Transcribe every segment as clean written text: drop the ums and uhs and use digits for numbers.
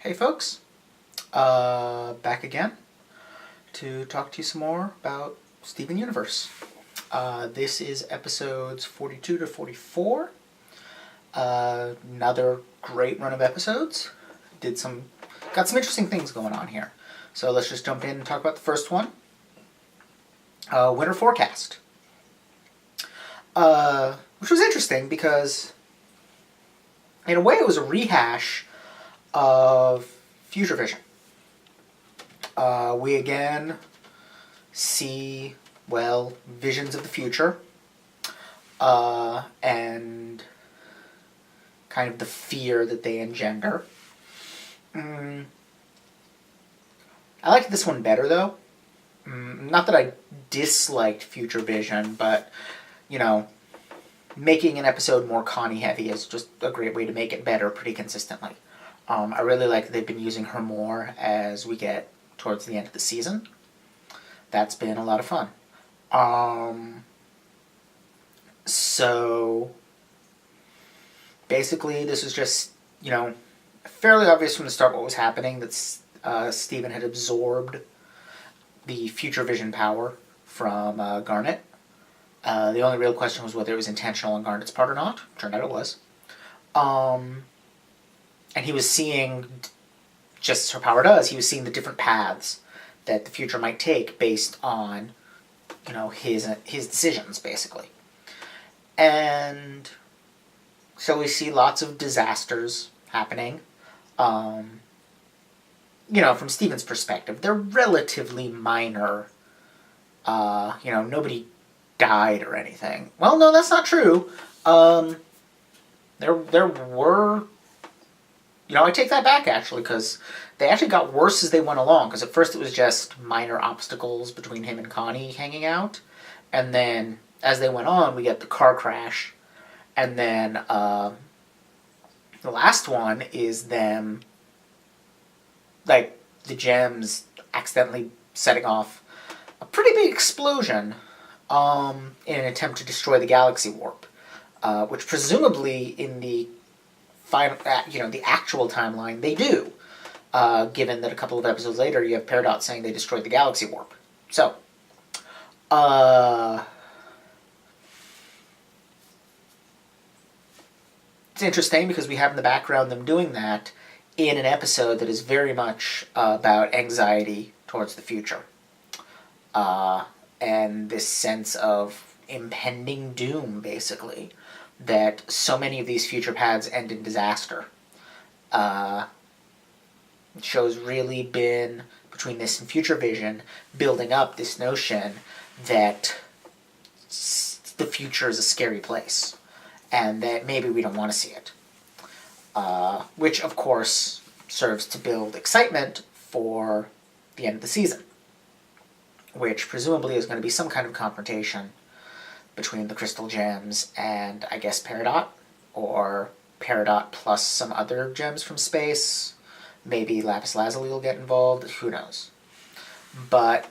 Hey folks, back again to talk to you some more about Steven Universe. This is episodes 42 to 44. Another great run of episodes. Got some interesting things going on here. So let's just jump in and talk about the first one. Winter forecast. Which was interesting because in a way it was a rehash of Future Vision. We again see, visions of the future, and kind of the fear that they engender. I liked this one better, though. Not that I disliked Future Vision, but, making an episode more Connie heavy is just a great way to make it better pretty consistently. I really like that they've been using her more as we get towards the end of the season. That's been a lot of fun. So basically this was just, fairly obvious from the start what was happening, that Steven had absorbed the Future Vision power from Garnet. The only real question was whether it was intentional on Garnet's part or not. Turned out it was. And he was seeing, just as her power does, he was seeing the different paths that the future might take based on, his decisions, basically. And so we see lots of disasters happening. From Steven's perspective, they're relatively minor. Nobody died or anything. Well, no, that's not true. There were... I take that back, actually, because they actually got worse as they went along. Because at first it was just minor obstacles between him and Connie hanging out. And then, as they went on, we get the car crash. And then, the last one is them, the gems accidentally setting off a pretty big explosion in an attempt to destroy the galaxy warp. Which presumably in the final, the actual timeline, they do. Given that a couple of episodes later, you have Peridot saying they destroyed the galaxy warp. So, it's interesting because we have in the background them doing that in an episode that is very much about anxiety towards the future. And this sense of impending doom, basically, that so many of these future paths end in disaster. Show's really been, between this and Future Vision, building up this notion that the future is a scary place, and that maybe we don't want to see it. Which, of course, serves to build excitement for the end of the season, which presumably is going to be some kind of confrontation between the crystal gems and, I guess, Peridot, or Peridot plus some other gems from space. Maybe Lapis Lazuli will get involved. Who knows? But,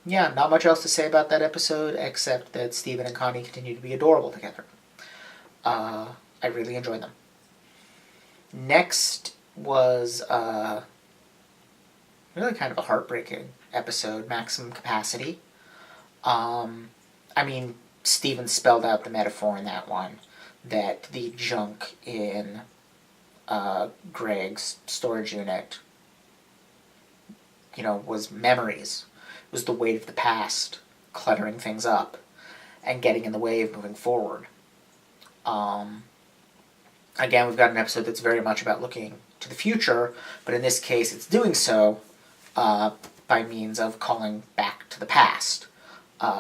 yeah, not much else to say about that episode, except that Steven and Connie continue to be adorable together. I really enjoyed them. Next was really kind of a heartbreaking episode, Maximum Capacity. Steven spelled out the metaphor in that one, that the junk in Greg's storage unit, was memories. It was the weight of the past, cluttering things up, and getting in the way of moving forward. Again, we've got an episode that's very much about looking to the future, but in this case it's doing so by means of calling back to the past.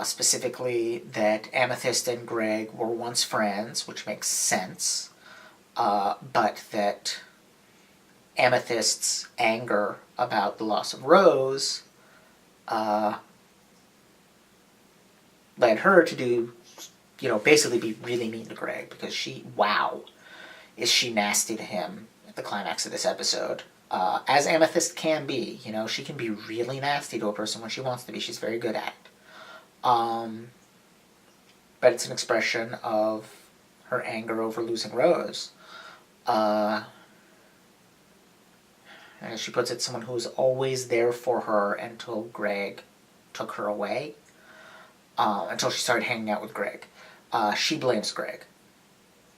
Specifically that Amethyst and Greg were once friends, which makes sense, but that Amethyst's anger about the loss of Rose led her to do, basically be really mean to Greg, because is she nasty to him at the climax of this episode. As Amethyst can be, she can be really nasty to a person when she wants to be. She's very good at it. But it's an expression of her anger over losing Rose. as she puts it, someone who was always there for her until Greg took her away, until she started hanging out with Greg. She blames Greg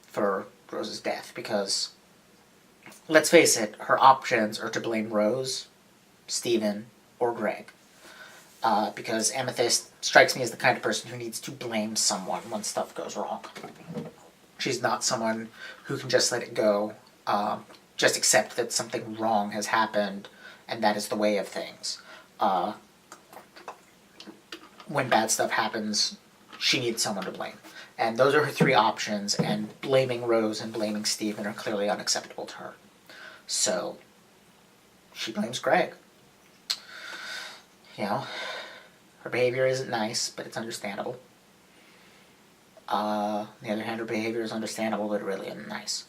for Rose's death because, let's face it, her options are to blame Rose, Steven, or Greg. Because Amethyst strikes me as the kind of person who needs to blame someone when stuff goes wrong. She's not someone who can just let it go, just accept that something wrong has happened, and that is the way of things. When bad stuff happens, she needs someone to blame. And those are her three options, and blaming Rose and blaming Steven are clearly unacceptable to her. So, she blames Greg. You know, her behavior isn't nice, but it's understandable. On the other hand, her behavior is understandable, but it really isn't nice.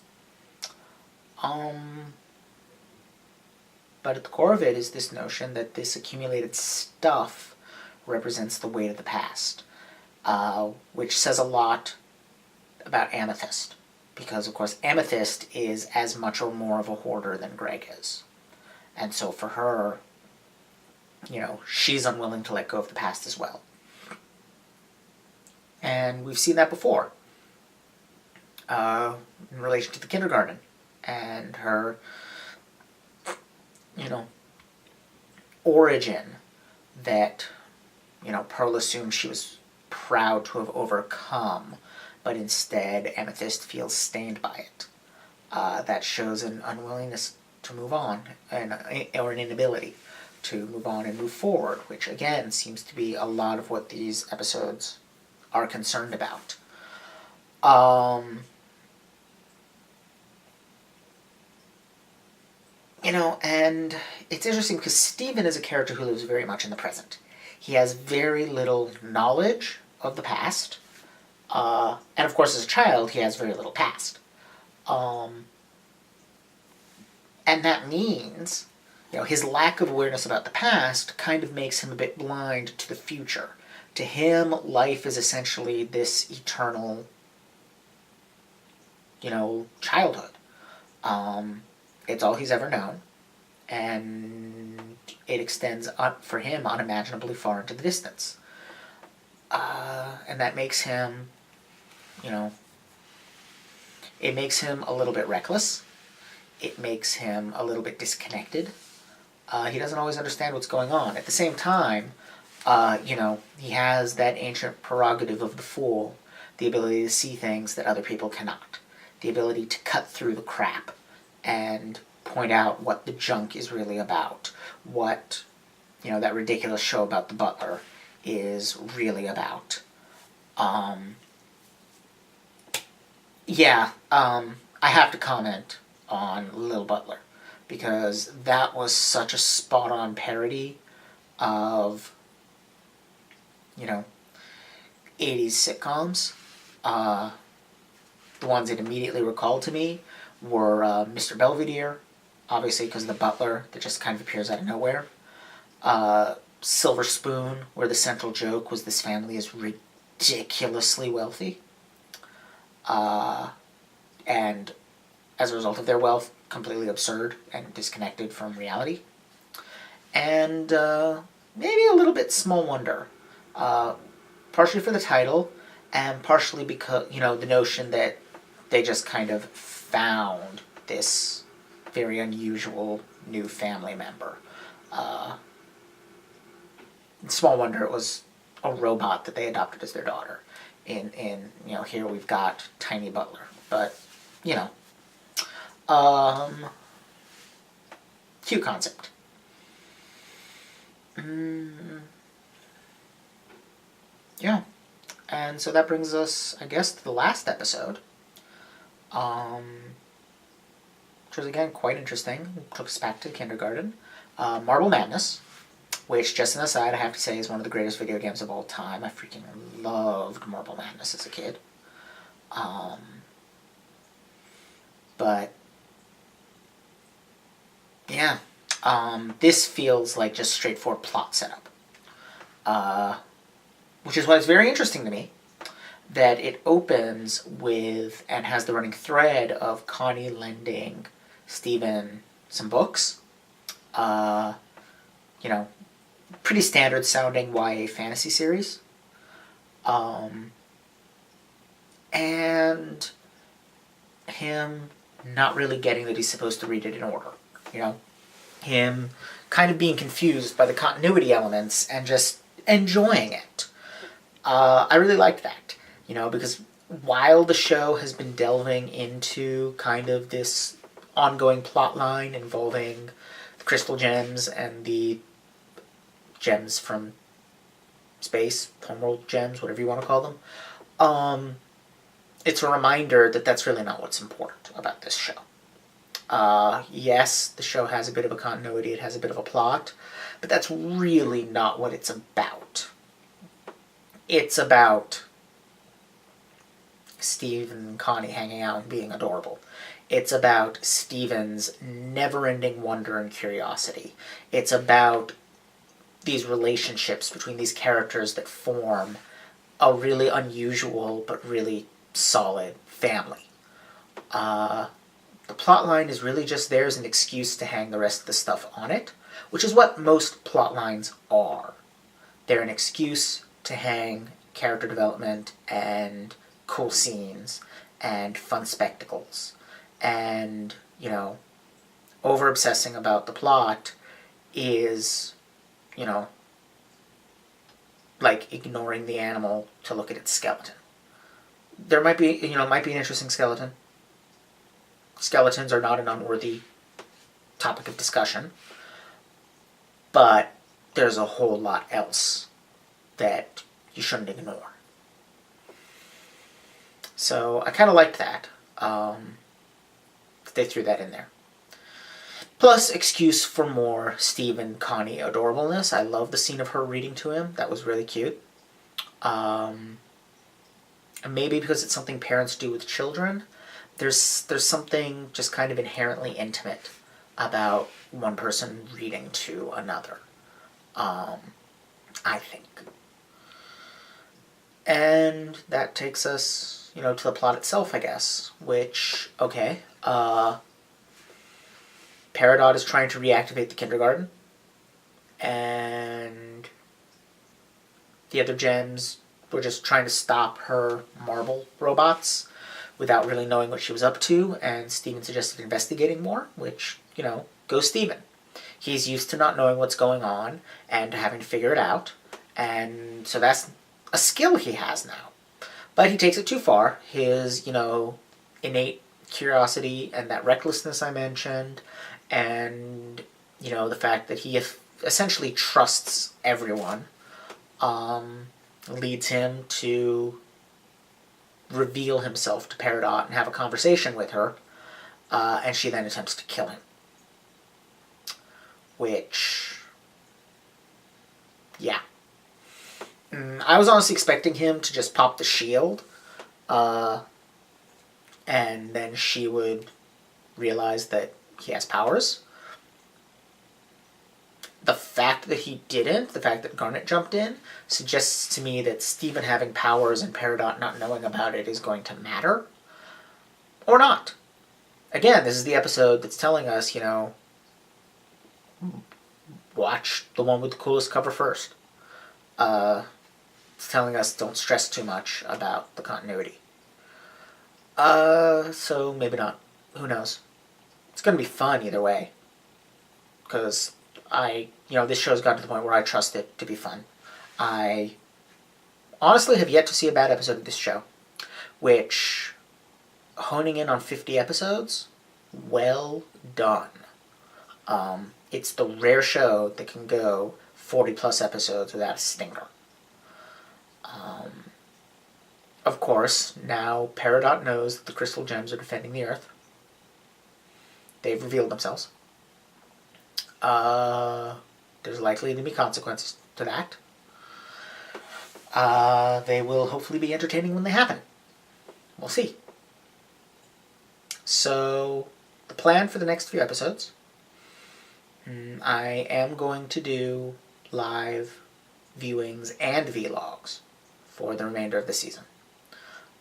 But at the core of it is this notion that this accumulated stuff represents the weight of the past, which says a lot about Amethyst, because of course Amethyst is as much or more of a hoarder than Greg is. And so for her, you know, she's unwilling to let go of the past as well. And we've seen that before, in relation to the kindergarten and her, you know, origin that, you know, Pearl assumed she was proud to have overcome, but instead Amethyst feels stained by it. That shows an unwillingness to move on, or an inability to move on and move forward, which again seems to be a lot of what these episodes are concerned about. You know, and it's interesting because Steven is a character who lives very much in the present. He has very little knowledge of the past, and of course as a child he has very little past. And that means, you know, his lack of awareness about the past kind of makes him a bit blind to the future. To him, life is essentially this eternal, you know, childhood. It's all he's ever known, and it extends for him unimaginably far into the distance. And that makes him, you know, it makes him a little bit reckless. It makes him a little bit disconnected. He doesn't always understand what's going on. At the same time, you know, he has that ancient prerogative of the fool, the ability to see things that other people cannot, the ability to cut through the crap and point out what the junk is really about, what, you know, that ridiculous show about the butler is really about. I have to comment on Lil Butler, because that was such a spot-on parody of, you know, 80s sitcoms. The ones that immediately recalled to me were Mr. Belvedere, obviously because of the butler that just kind of appears out of nowhere. Silver Spoon, where the central joke was this family is ridiculously wealthy. And as a result of their wealth, completely absurd and disconnected from reality. And maybe a little bit Small Wonder. Partially for the title, and partially because, you know, the notion that they just kind of found this very unusual new family member. In Small Wonder, it was a robot that they adopted as their daughter. In you know, here we've got Tiny Butler. But, you know, cute concept. Yeah. And so that brings us, I guess, to the last episode. Which was, again, quite interesting. It took us back to kindergarten. Marble Madness, which, just an aside, I have to say is one of the greatest video games of all time. I freaking loved Marble Madness as a kid. But, yeah. This feels like just straightforward plot setup. Which is why it's very interesting to me, that it opens with and has the running thread of Connie lending Stephen some books. Uh, you know, pretty standard sounding YA fantasy series. And him not really getting that he's supposed to read it in order. You know, him kind of being confused by the continuity elements and just enjoying it. I really liked that, because while the show has been delving into kind of this ongoing plot line involving the crystal gems and the gems from space, homeworld gems, whatever you want to call them, it's a reminder that that's really not what's important about this show. Yes, the show has a bit of a continuity, it has a bit of a plot, but that's really not what it's about. It's about Steve and Connie hanging out and being adorable. It's about Steven's never-ending wonder and curiosity. It's about these relationships between these characters that form a really unusual but really solid family. The plot line is really just there as an excuse to hang the rest of the stuff on it, which is what most plot lines are. They're an excuse to hang character development and cool scenes and fun spectacles. And, over-obsessing about the plot is, like ignoring the animal to look at its skeleton. There might be an interesting skeleton. Skeletons are not an unworthy topic of discussion, but there's a whole lot else that you shouldn't ignore. So I kind of liked that. They threw that in there. Plus, excuse for more Steve and Connie adorableness. I love the scene of her reading to him. That was really cute. Maybe because it's something parents do with children, there's something just kind of inherently intimate about one person reading to another. I think. And that takes us, to the plot itself, I guess. Which, okay, Peridot is trying to reactivate the kindergarten, and the other gems were just trying to stop her marble robots without really knowing what she was up to, and Steven suggested investigating more, which, go Steven. He's used to not knowing what's going on and having to figure it out, and so that's a skill he has now. But he takes it too far. His, innate curiosity and that recklessness I mentioned, and, the fact that he essentially trusts everyone, leads him to reveal himself to Peridot and have a conversation with her, and she then attempts to kill him. Which, yeah. I was honestly expecting him to just pop the shield, and then she would realize that he has powers. The fact that he didn't, the fact that Garnet jumped in, suggests to me that Steven having powers and Peridot not knowing about it is going to matter. Or not. Again, this is the episode that's telling us, watch the one with the coolest cover first. It's telling us don't stress too much about the continuity. So maybe not. Who knows? It's going to be fun either way. Because this show's gotten to the point where I trust it to be fun. I honestly have yet to see a bad episode of this show. Which, honing in on 50 episodes, well done. It's the rare show that can go 40 plus episodes without a stinker. Of course, now Peridot knows that the crystal gems are defending the Earth. They've revealed themselves. There's likely to be consequences to that. They will hopefully be entertaining when they happen. We'll see. So, the plan for the next few episodes, I am going to do live viewings and vlogs for the remainder of the season.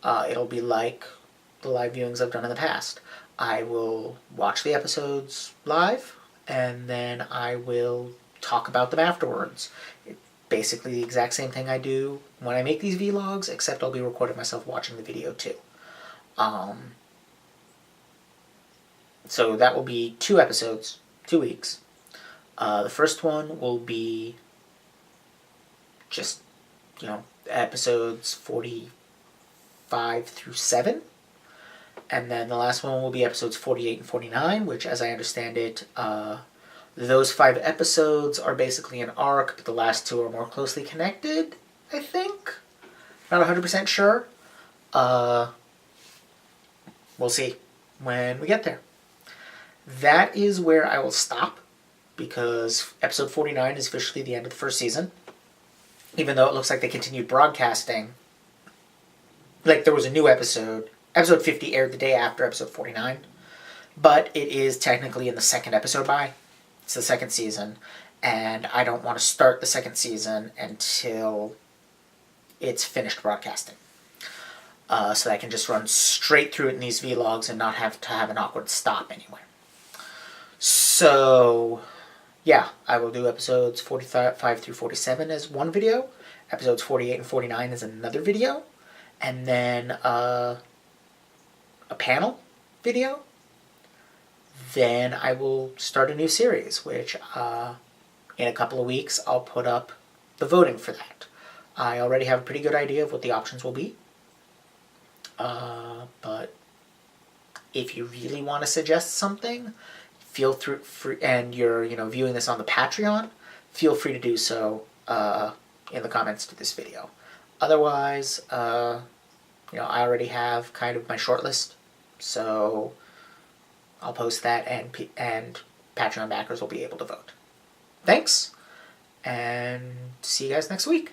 It'll be like the live viewings I've done in the past. I will watch the episodes live, and then I will talk about them afterwards. Basically the exact same thing I do when I make these vlogs, except I'll be recording myself watching the video too. So that will be 2 episodes, 2 weeks. The first one will be just, episodes 45 through 7. And then the last one will be episodes 48 and 49, which, as I understand it, those 5 episodes are basically an arc, but the last 2 are more closely connected, I think. Not 100% sure. We'll see when we get there. That is where I will stop, because episode 49 is officially the end of the first season. Even though it looks like they continued broadcasting. Like there was a new episode. Episode 50 aired the day after episode 49. But it is technically in the second episode by. It's the second season. And I don't want to start the second season until it's finished broadcasting. So that I can just run straight through it in these vlogs and not have to have an awkward stop anywhere. So, yeah, I will do episodes 45 through 47 as one video, episodes 48 and 49 as another video, and then a panel video. Then I will start a new series, which in a couple of weeks I'll put up the voting for that. I already have a pretty good idea of what the options will be. But if you really want to suggest something, feel free, and you're viewing this on the Patreon, feel free to do so in the comments to this video. Otherwise, I already have kind of my shortlist, so I'll post that, and Patreon backers will be able to vote. Thanks, and see you guys next week.